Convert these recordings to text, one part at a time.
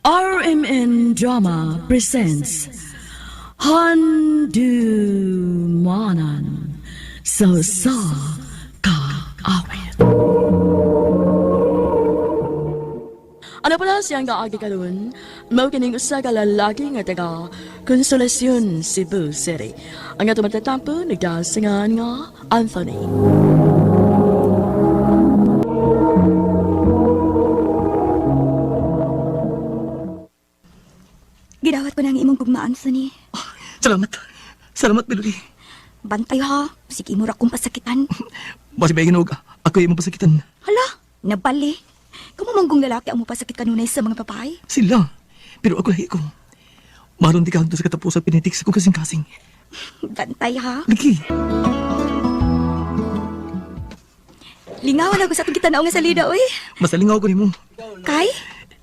RMN Drama presents Handumanan sa Kaawit. Ano pala siyang gaagi kalun? Mao kining usa ka lalaki nga taga Consolacion, Cebu City. Ang ato matatampo nagdasingan nga Anthony. Gidawat ko na ang imong gugmaan, Anthony. Salamat. Salamat, Melody. Bantay ha, sige mo ra kong pasakitan. Basi ba ginog, ako yung mapasakitan. Hala, nabali. Kumumanggong lalaki ang mapasakit kanunay sa mga papay. Sila. Pero ako lahi ko. Maron di ka hangtod sa katapusan pinetiks ako kasing-kasing. Bantay ha. Lagi. Lingawan ako sa atong kita nga salida, oy. Masalingaw ko ni mo. Kay?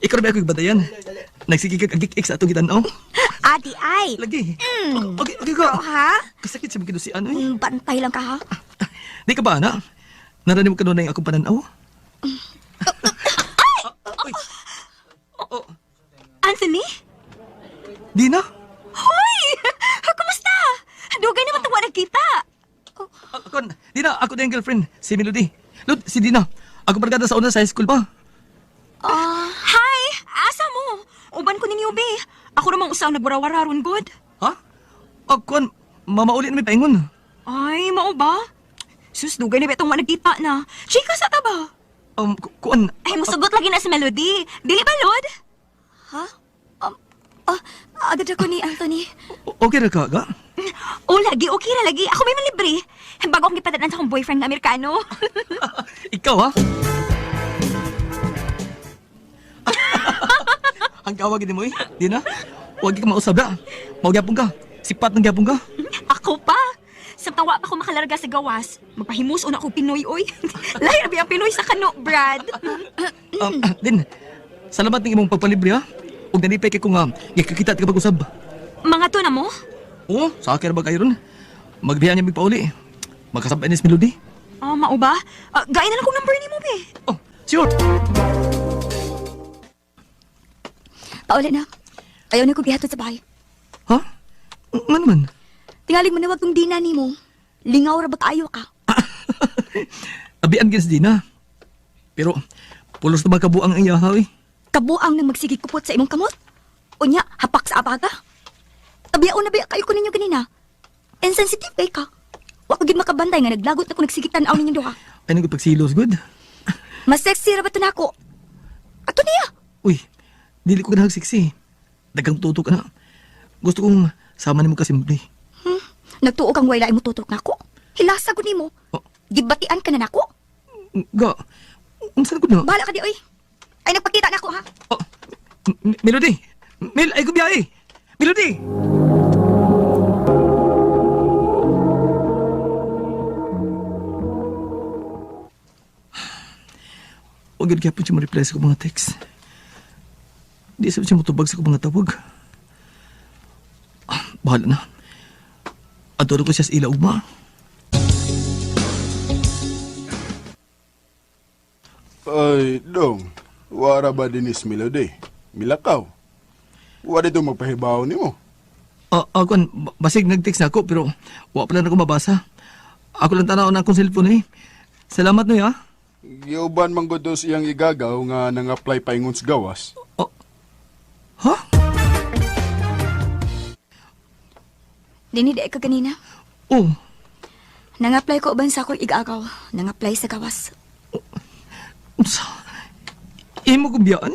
Ikaw na ba ako ibadayan? Nagsigigag agik-ik sa atong kitanaw. Adi ay. Lagi. Okay ko. Ha? Kasakit sa mga si ano eh. Bantay lang ka ha. Di ka ba, ana? Naranim mo ka na yung akong pananaw? Anthony? Dina? Hoy! Kumusta? Dugay naman itong nagkita. Dina, ako na yung girlfriend. Si Melody. Lud, si Dina. Ako barkada sa una sa high school pa. Hi! Asa mo? Uban ko ninyo, be. Ako namang usaw nagwarawara ron, good. Ha? Ako, mamauli na may paingon. Ay, mao ba? Sus, dugay na ba itong nagkita na? Chika sa taba. Kuan. Ay, musugot lagi na sa melody. Dili ba, Lord? Ha? Agad ako ni Anthony. Okay ra ka, ga? O, lagi, okay na lagi. Ako may malibre. Bago akong ipadanan sa akong boyfriend na Amerikano. Ikaw, ha? Ang kawagin mo, eh. Di na? Huwag ka mausab na. Magyapong ka. Sipat ng gyapong ka. Ako pa. Samtawa pa ako makalarga sa gawas. Magpahimus una ako Pinoy, oy. Lahir ba ang Pinoy sa kano, Brad? Din, salamat ng imong pagpalibre, ha? Huwag nanipay kay kung ikakita at kapag-usab. Mga to na mo? Oo, sa akin na ba kayo ron? Magbihan niya magpauli. Magkasabay ni Melody. Mao ba? Gain na lang kong number ni mo, be. Oh, sure. Pauli na. Ayaw na ko gihatod sa bahay. Ha? Nga naman? Tingaling mo na wag kong dina ni mo. Lingaw ra ba kaayo ka? Abian gins di na. Pero, pulos na magkabuang ang iyahaw, eh. Kabuang nang magsigig kupot sa imong kamot? Unya, hapak sa abaga? Abiyaon na biya kayo ko ninyo ganina. Insensitive kay ka. Wa ko gid makabantay nga naglagot na ko nagsigitan aw ninyong duha. Ay, nagpagsilos, good? Mas sexy ra ba to nako? Ato niya. Uy, dili ko ka nagsiksi. Dagang tutok ka na. Gusto kong sama ni mo kasi muli. Nagtuo kang wala mo tutok nako. Hilasa ko nimo. Oh. Gibatian ka na nako. Ga, saan ko na? Bahala ka di oy. Ay nagpakita nako ha. Oh, Melody! Mel, ay kubiyahe! Melody! Huwag yun kaya po siya ma-reply sa mga text. Di sabi siya matubag sa mga tawag. Bahala na. Adoro ko siya sa ila ugma. Ay, dong. Wara ba dinis Melody? Milakaw. Wala dito magpahibaw ni mo. Ako, basig nag-text na ako, pero wala pala na ako mabasa. Ako lang tanaw na akong cellphone eh. Salamat no ya. Giuban man gud iyang igagaw nga nang-apply pa ingon sa gawas. Ha? Dinide ka kanina. Oh, Nang-apply ko uban sa akong igagaw. Nang-apply sa gawas. sa... Imo ko biyaan?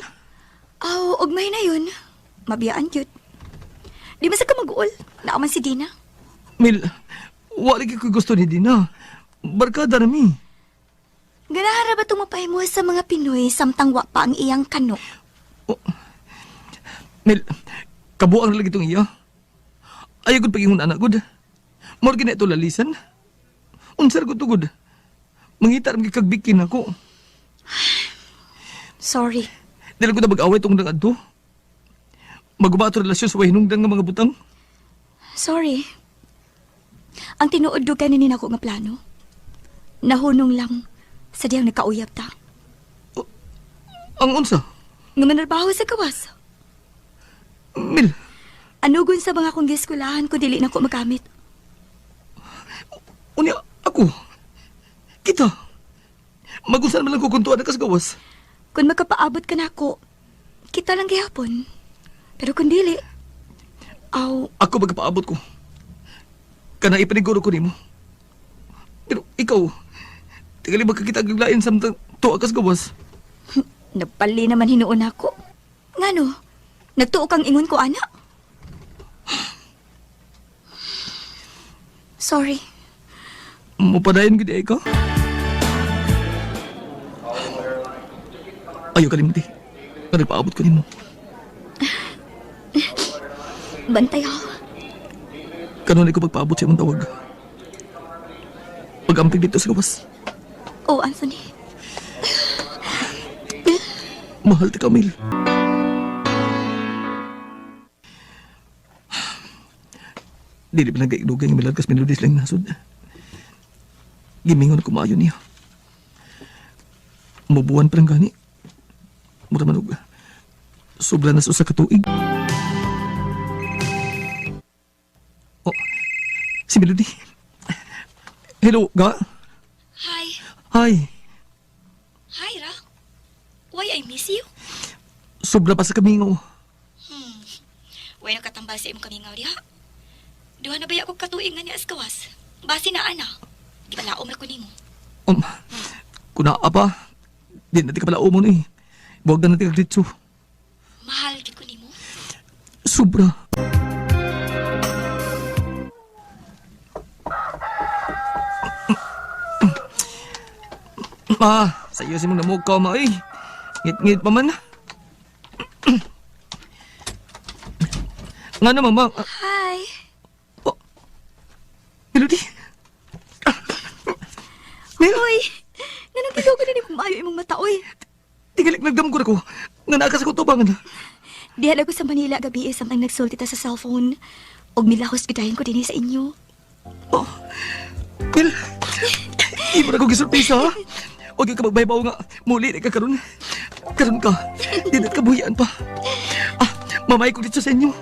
Ugmay na yun. Mabiyaan yun. Di ba sa ka mag-uol? Naaman si Dina. Mil, wala ko gusto ni Dina. Barkada na mi. Ganahara ba tumapay mo sa mga Pinoy samtang wa pa ang iyang kano? Mil, kabuang lagi itong iya. Ayaw ko pagingon anak ko. Morgi na ito lalisan. Unsar ko tugod. Mangitar ang kikagbikin ako. Sorry. Dahil ko na mag-away itong nangad to. Magubato relasyon sa wahinungdan ng mga butang. Sorry. Ang tinuod do kanin nako nga plano. Nahunong lang sa diyang nakauyab ta. Ang unsa? Nga manarbaho sa gawas. Mil, Anugon sa mga kong eskulahan ko dili na ko magamit. unya ako. Kita. Magusan man lang ko kuntuan na kasgawas. Kung makapaabot ka na ako, kita lang gihapon. Pero kung dili, Ako magpaabot ko. Kana ipaniguro ko nimo. Pero ikaw, tingali magkakita ang lain samtang tuwa kasgawas. nagpali naman hinuon ako. Ngano, nagtuo kang ingon ko, ana? Sorry. Mapadayon gid ay ka. Ayaw kalimti. Nga nagpaabot ko nimo. Bantay ako. Kanunay ko magpaabot sa imong tawag. Pag-amping dito sa gawas. Oh, Anthony. Mahal ti Camille. Dili pa nagkaigdugay ng miladkas minudis lang nasod. Gimingon ako maayo niya. Mubuwan pa lang gani. Mura manug. Sobra na sa katuig. Oh, si Melody. Hello, ga? Hi. Hi. Hi, Ra. Why I miss you? Sobra pa sa kamingaw. Why nakatambal sa imong kamingaw diha? Duha na ba ako katuig nga niya as kawas? Basi na ana. Di ba laom na ko nimo? Kuna apa? Di natin kapala mo ni. Buwag na natin kagritso. Mahal gid ko nimo. Sobra. Sa'yo si mong namog ka, ma, eh. Ngit-ngit pa man. Nga naman, ma. Hi. Melody. Mel, Uy, nanong gigaw ko na ni maayo imong mata, oy. tingalik nagdamgod ako. Nga naakas ako tubangan. Dihala ko sa Manila gabi samtang nagsulti ta sa cellphone. Og milahos gidayon ko dinhi sa inyo. Mel, di mo na ako gisurpresa, ha? Huwag ka magbaybaw nga. Muli na ka karon. Karon ka. Di na't kabuyaan pa. Mamay ko dito sa inyo.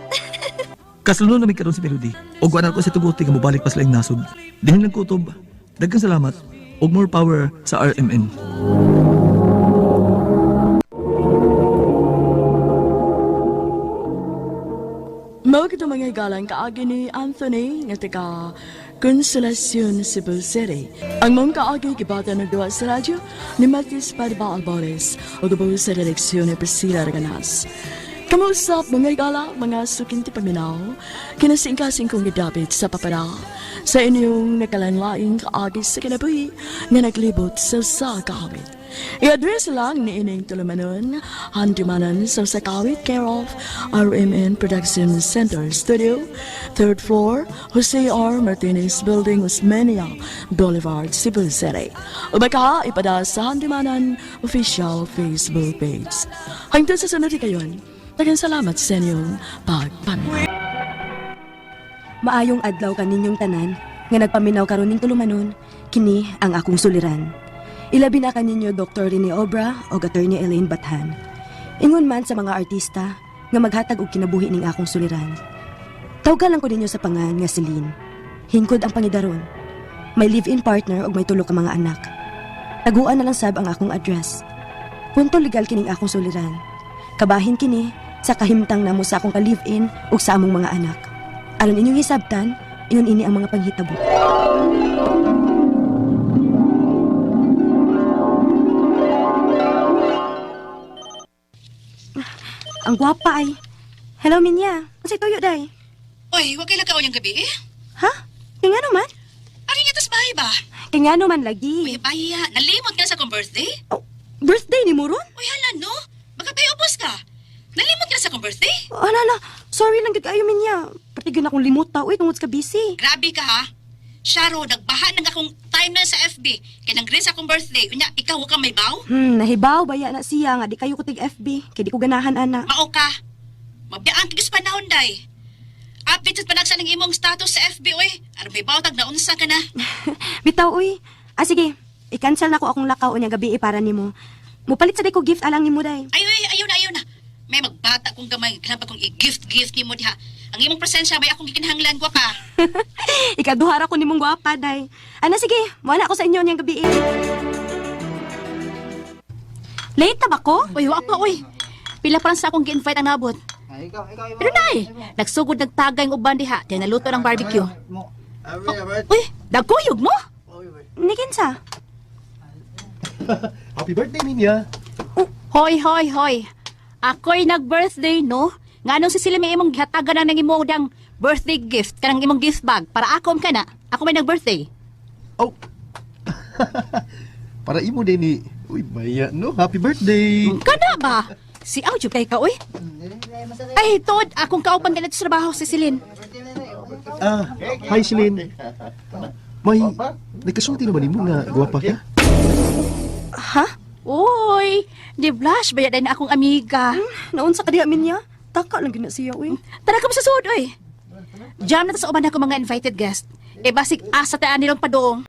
Kasunod namin karon si Melody. Og wanan ko sa tuguti nga mobalik pa sila yung nasod. Dihing lang kutob. Daghang salamat. Og more power sa RMN. Mao kito mga galang kaagi ni Anthony nga taga Consolacion, Cebu City. Ang mong kaagi gibata na duwa sa radyo ni Matis Padba Albores o gabo sa redaksyon ni Priscilla Raganas. Kamuusap mga igala, mga sukinti paminaw, kinasing-kasing kong gidapit sa papara sa inyong nakalanlaing kaagi sa kinabuhi nga naglibot sa kawit. I-address lang ni Ining Tulumanon, Handimanan sa Sakawit, care of RMN Production Center Studio, 3rd floor, Jose R. Martinez Building, Osmeña Boulevard, Cebu City. O baka ipada sa Handimanan official Facebook page. Hanggang sa sunod kayon, daghang salamat sa inyong pagpaminaw. Maayong adlaw kaninyong tanan nga nagpaminaw karon ning tulumanon, kini ang akong suliran. Ilabi na kaninyo Dr. Rene Obra o Attorney Elaine Bathan. Ingon man sa mga artista nga maghatag og kinabuhi ning akong suliran. Tawgan lang ko ninyo sa pangan nga si Lynn. Hingkod ang pangidaron. May live-in partner og may tulo ka mga anak. Taguan na lang sab ang akong address. Punto legal kining akong suliran. Kabahin kini sa kahimtang namo sa akong ka-live-in ug sa among mga anak. Aron inyong hisabtan, ingon ini ang mga panghitabo. Ang gwapa ay. Hello, Minya. Masay tuyo, day. Oy, wag kay lakaw niyang gabi eh. Ha? Kaya nga naman? Ari niya tas bahay ba? Kaya nga naman lagi. Uy, bahiya. Nalimot ka na sa kong birthday? Oh, birthday ni Moron? Uy, hala no. Baka tayo ubos ka. Nalimot ka na sa kong birthday? Oh, ala, sorry lang kayo, Minya. Patigyan akong limot tao. Tungod ka busy. Grabe ka ha. Sharo, nagbaha ng akong timeline sa FB. Kaya nang sa akong birthday. Unya, ikaw ka may baw? Nahibaw, baya na siya nga. Di kayo kutig FB. Kaya di ko ganahan, ana. Mao ka. Mabiyaan kagis panahon, day. Update at panagsa ng imong status sa FB, oy. Aram may baw, tag naunsa ka na. Bitaw, uy. Sige. I-cancel na ko akong lakaw niya gabi para nimo. Mupalit sa day ko gift alang nimo, day. Ayaw na. May magbata kong gamay, grabe kong i-gift-gift ni mo diha. Ang imong presensya, may akong gikinahanglan ko pa. Ikaduhara ko ni mong gwapa, day. Ana, sige, muna ako sa inyo niyang gabi. Late na ba ko? Uy, wa pa, uy. Pila pa lang sa akong gi-invite ang nabot. Pero nay, nagsugod nagtagay ng uban diha, di naluto ng barbecue. Uy, dagkuyog mo? Nikinsa? Happy birthday, Ninya. Hoy, hoy, hoy. Ako'y nag-birthday, no? Nga nung si Sila may imong hatagan na ng imong dang birthday gift, kanang imong gift bag, para ako ka na. Ako may nag-birthday. Oh. Para imo din ni. Uy, maya, no? Happy birthday. Kana ba? Si Audio kay ka, uy. Ay, Todd, akong kaupan ka na sa trabaho, si Celine. Hi, Celine. May, nagkasulti naman mo nga guwapa ka? Ha? Uy, di blush, bayad na akong amiga. Naon sa kadiha minya? Taka lang gina siya, uy. Tara ka mo sa suod, uy. Jam na ta sa uban ako mga invited guest. E basig asa taan nilang padong.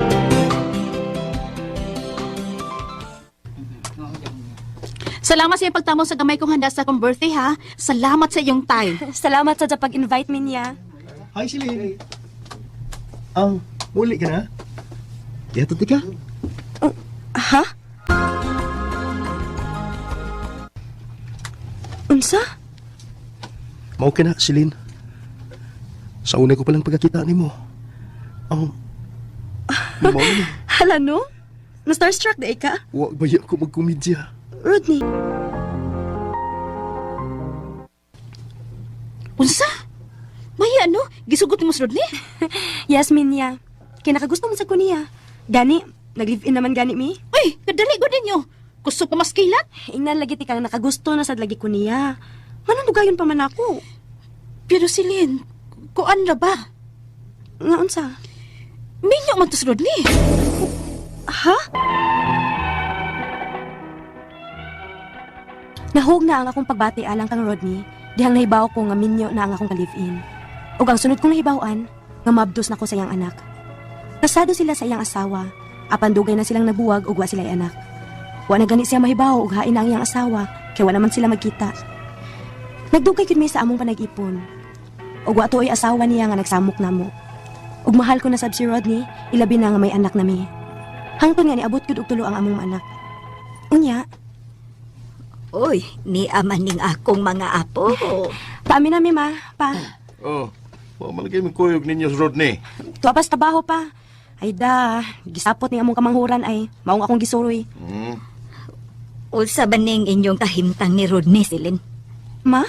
Salamat sa iyong pagtamo sa gamay kong handa sa akong birthday, ha? Salamat sa iyong time. Salamat sa pag-invite minya. Hi, Celine. Muli ka na? Yato ka? Ha? Unsa? Mao ka na, Celine. Sa una ko palang pagkakita ni mo. Mao na. Hala, no? Na-starstruck na ka? Huwag ba ko magkomedya? Rodney. Unsa? Maya, ano? Gisugot mo sa Rodney? Yes, minya. Kinakagusto mo sa kuniya. Gani, nag-live-in naman gani mi. Uy, kadali ko ninyo. Gusto pa mas kilat? Ingnan lagi ti kang nakagusto na sad lagi kuniya. Manundugayon pa man ako. Pero Celine, kuan na ba? Nga unsa? Minyo man to sa Rodney. Ha? Nahog na ang akong pagbati alang kang Rodney, dihang nahibaw ko nga minyo na ang akong ka-live-in. Ug ang sunod kong nahibawan, nga mabdos na ko sa iyang anak. Kasado sila sa iyang asawa, apan dugay na silang nabuwag ug wa sila anak. Wa na gani siya mahibaw ug hain na ang iyang asawa, kay wala man sila magkita. Nagdugay gyud mi sa among panag-ipon. Ug wa tuoy asawa niya nga nagsamok namo. Ug mahal ko na sab si Rodney, ilabi na nga may anak na mi. Hangtod nga niabot gyud og tulo ang among anak. Unya, Uy, ni amaning akong mga apo. paamin na mi ma, pa. Oh, malagay mo kuyog ninyo sa Rodney. Tuwapas trabaho pa. Ay da, gisapot ni among kamanghuran ay maong akong gisuroy. Ulsa ba ning inyong kahimtang ni Rodney, Celine? Ma?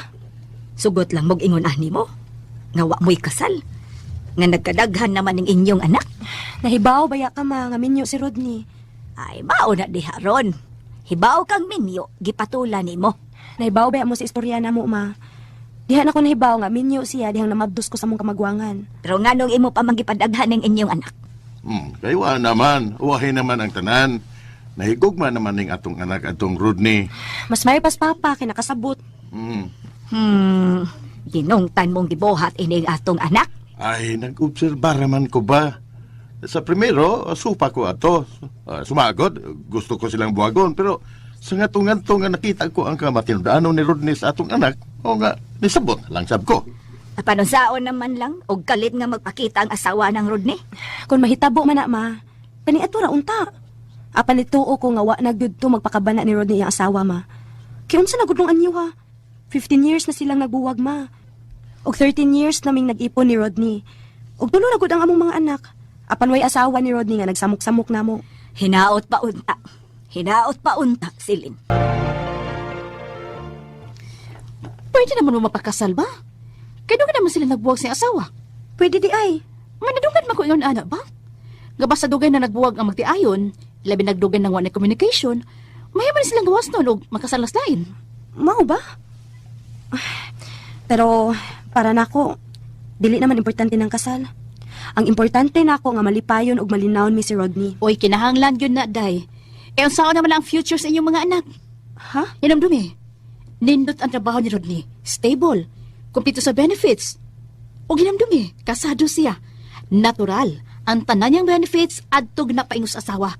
Sugot lang mog ingon ani mo. Nga wa mo'y kasal. Nga nagkadaghan naman ning inyong anak. Nahibaw baya ka ma, nga minyo si Rodney. Ay, mao na diha ron. Hibaw kang minyo, gipatula nimo. Nahibaw baya mo sa istorya na mo ma. Dihan ako nahibaw nga minyo siya dihang namabdos ko sa mong kamagwangan. Pero nganong imo pa magipadaghan ning inyong anak? Kaywa naman, uwahin naman ang tanan. Nahigugma naman ning atong anak atong Rodney. Mas may pas papa kinakasabot. Ginungtan mong gibuhat ining atong anak? Ay, nag-obserba raman ko ba? Sa primero, supa ko ato. Sumagod, gusto ko silang buwagon. Pero sa ngatong-ngatong nga nakita ko ang kamatinudaanon ni Rodney sa atong anak, o nga, nisabot lang sab ko. Panusaon naman lang, og kalit nga magpakita ang asawa ng Rodney. Kung mahitabo man na ma, kani ato ra unta. Apan ituo ko nga wa nagdudto magpakabana ni Rodney ang asawa ma. Kaya unsa nagudlong anyo ha? 15 years na silang nagbuwag ma. Og 13 years naming nag-ipon ni Rodney. Og tulo na gud ang among mga anak. Apan way asawa ni Rodney nga nagsamok-samok namo. Hinaot pa unta. Hinaot pa unta, Celine. Pwede naman mo mapakasal ba? Kaya doon naman sila nagbuwag sa asawa. Pwede di ay. Manadungan man ko yun, anak ba? Gabas sa dugay na nagbuwag ang magtiayon, labi nagdugay ng one communication, mayaman silang gawas nun o makasalas lain. Mao ba? Pero para nako, dili naman importante ng kasal. Ang importante nako nga malipayon og malinawon mi si Rodney. Oy, kinahanglan yun na, day. Eh, ang sao naman ang future sa inyong mga anak? Ha? Yan ang dumi. Nindot ang trabaho ni Rodney. Stable. Kumpito sa benefits. O ginamdumi, kasado siya. Natural. Ang tanan niyang benefits adtog na paingos asawa.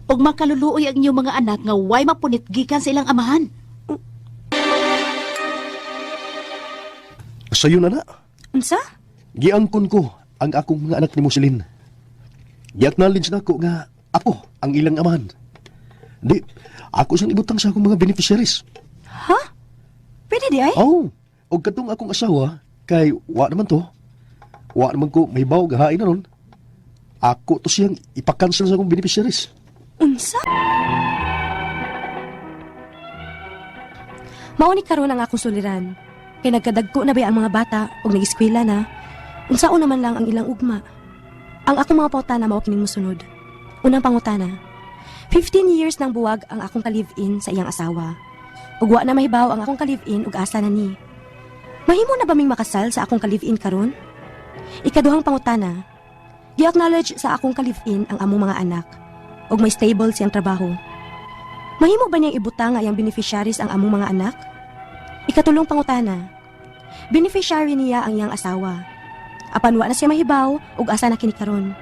Og makaluluoy ang inyong mga anak nga way mapunit gikan sa ilang amahan. Sayo na na. Unsa? Giangkon ko ang akong mga anak ni Musilin. Gi-acknowledge na ko nga ako ang ilang amahan. Di, ako siyang ibutang sa akong mga beneficiaries. Ha? Pwede di ay? Oh, og katong akong asawa, kay wa naman to. Wa naman ko mahibaw gahain na ron. Ako to siyang ipakancel sa akong beneficiaries. Unsa? Mao ni karon ang akong suliran. Kay nagkadagko na ba ang mga bata ug nag-eskwela na. Unsaon naman lang ang ilang ugma. Ang akong mga pangutana mao kining mosunod. Unang pangutana. 15 years nang buwag ang akong ka-live-in sa iyang asawa. Ug wa na mahibaw ang akong ka-live-in ug asa na ni. Mahimo na ba ming makasal sa akong ka-live-in karon? Ikaduhang pangutana. Gi-acknowledge sa akong ka-live-in ang among mga anak ug may stable siyang trabaho. Mahimo ba niyang ibutang nga iyang beneficiaries ang among mga anak? Ikatulong pangutana. Beneficiary niya ang iyang asawa. Apan wa na siya mahibaw ug asa na kini karon.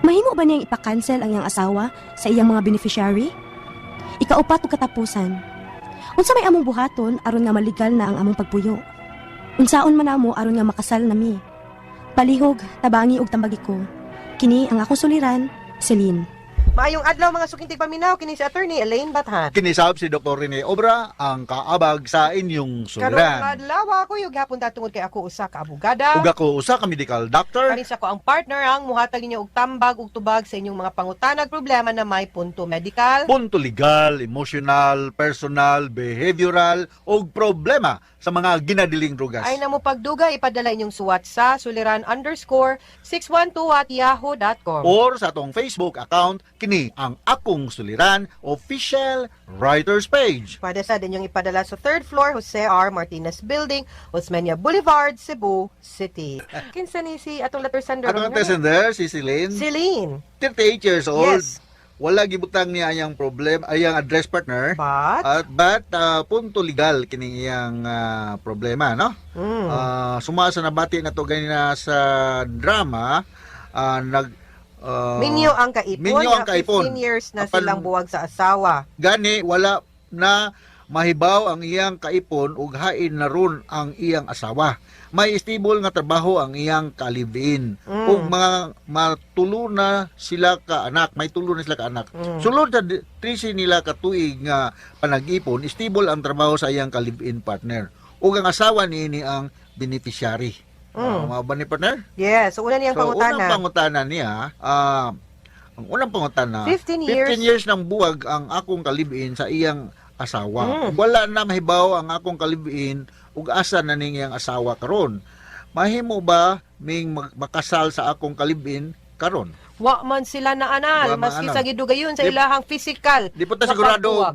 Mahimo ba niyang ipakancel ang iyang asawa sa iyang mga beneficiary? Ikaupat ug katapusan. Unsa may among buhaton aron nga maligal na ang among pagpuyo? Unsaon man namo aron nga makasal nami? Palihog, tabangi ug tambagi ko. Kini ang akong suliran, Celine. Maayong adlaw mga sukintig paminaw, kini si Attorney Elaine Bathan. Kinisab si Dr. Rene Obra ang kaabag sa inyong Karong suliran. adlaw ako yung gapon tungod kay ako usa ka abogada. Ug ako usa ka medical doctor. Kanisa ko ang partner ang muhatag ninyo og tambag ug tubag sa inyong mga pangutanag problema na may punto medical. Punto legal, emotional, personal, behavioral ug problema sa mga ginadiling drugas. Ay namo pagduga ipadala inyong suwat sa suliran_612@yahoo.com. Or sa atong Facebook account, kini ang Akong Suliran official writers page. Pwede sa dinyong ipadala sa 3rd floor Jose R. Martinez Building, Osmeña Boulevard, Cebu City. Kinsa ni si atong letter sender? Atong messenger, si Celine, Celine. 38 years old. Yes. Wala gibutang niya ayang problem, ayang address partner. But Punto legal kini iyang problema, no? Sumasa na bati na to ganina sa drama, Minyo ang kaipon. Minyo ang kaipon. 15 years na Apan- silang buwag sa asawa. Gani wala na mahibaw ang iyang kaipon ug hain na ron ang iyang asawa. May stable nga trabaho ang iyang kalibin. Ug mga matulo na sila ka anak, may tulo na sila ka anak. Sulod sa 13 nila ka tuig nga panag-ipon, stable ang trabaho sa iyang kalibin partner. Ug ang asawa niini ang beneficiary. Mga ba ni partner? Yes, so una niyang pangutana. Unang pangutana niya, ang unang pangutana, 15 years ng buwag ang akong kalibin sa iyang asawa. Wala na mahibaw ang akong kalibin ug asa na ning iyang asawa karon. Mahimo ba ming makasal sa akong kalibin karon? Wa man sila na anal, Wa man maski anal. sa gidugayon sa ilahang physical. Di po ta sigurado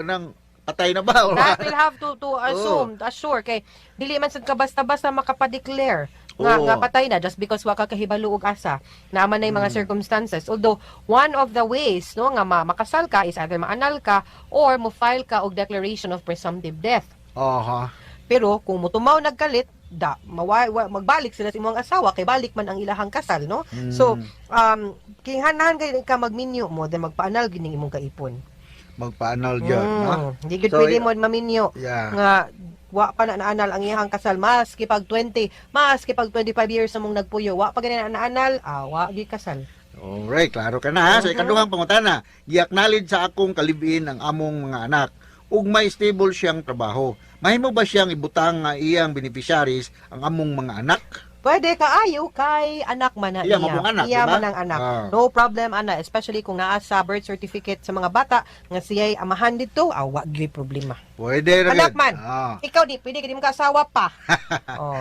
nang patay na ba? That will have to assume, assure kay dili man sad ka basta-basta makapadeclare nga patay na just because wa ka kahibalo og asa. Naman na mga circumstances. Although one of the ways no nga makasal ka is either maanal ka or mo file ka og declaration of presumptive death. Pero kung mutumaw nagkalit, magbalik sila sa imong asawa kay balik man ang ilahang kasal, no? So, kinghanahan kay ka magminyo mo, then magpaanal gining imong kaipon. Magpaanal gyud, no? Hindi gud So, pwede mo maminyo nga wa pa na naanal ang iyahang kasal maski pag 25 years na mong nagpuyo, wa pa gani na naanal, wa gi kasal. Alright, klaro ka na ha. Sa ikaduhang pangutana, gi-acknowledge sa akong kalibin ang among mga anak ug may stable siyang trabaho. Mahimo ba siyang ibutang nga iyang beneficiaries ang among mga anak? Pwede kaayo kay anak man na Iya, mabong anak, Iya diba? man ang anak. No problem ana, especially kung naa sa birth certificate sa mga bata nga siya'y amahan dito, wa gyud problema. Pwede ra Anak gyud. man. Ikaw di pwede ka asawa pa.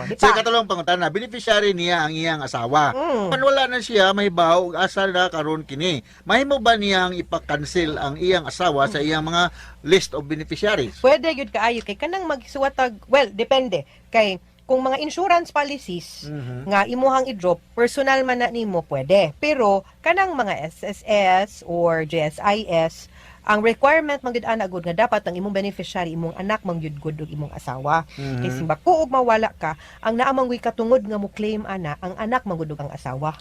Di Sa pa. ikatulong pangutana, beneficiary niya ang iyang asawa. Kung wala na siya, mahibaw ug asa na karon kini. Mahimo ba niyang ipa-cancel ang iyang asawa sa iyang mga list of beneficiaries? Pwede gyud kaayo kay kanang magsuwatag, well, depende kay kung mga insurance policies nga imuhang i-drop, personal man na nimo pwede. Pero kanang mga SSS or JSIS, ang requirement man gid ana gud nga dapat ang imong beneficiary imong anak man gyud gud og imong asawa. Kay simba kuog mawala ka, ang naamang katungod nga mo claim ana, ang anak man gud og ang asawa.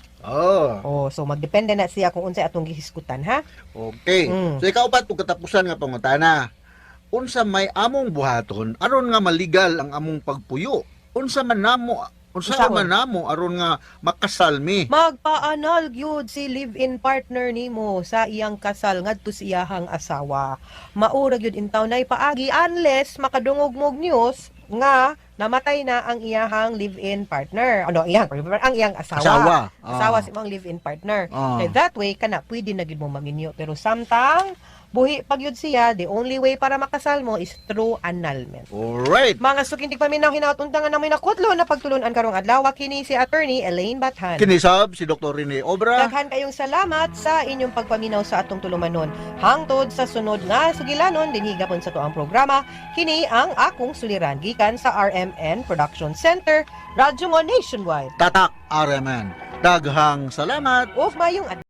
So magdepende na siya kung unsay atong gihisgutan ha. Okay. So ikaupat ug katapusan nga pangutana. Unsa may among buhaton aron nga maligal ang among pagpuyo unsa man namo aron nga makasal mi. Magpaanal gyud si live-in partner nimo sa iyang kasal ngadto sa iyahang asawa. Maura gyud intaw nay paagi unless makadungog-mog news nga namatay na ang iyahang live-in partner. Ang iyang asawa. Asawa si imong live-in partner. Kay that way kana pwede na gyud mo maminyo, pero samtang buhi pag yun siya, the only way para makasal mo is through annulment. Alright. Mga sukintig paminaw hinatuntangan namin na kutlo na pagtulunan karong adlaw kini si Attorney Elaine Bathan. Kinisab si Dr. Rene Obra. Daghan kayong salamat sa inyong pagpaminaw sa atong tulumanon. Hangtod sa sunod nga sugilanon dinhi gapon sa tuang programa, kini ang akong suliran gikan sa RMN Production Center, Radyo Mo Nationwide. Tatak RMN. Daghang salamat. Ug mayong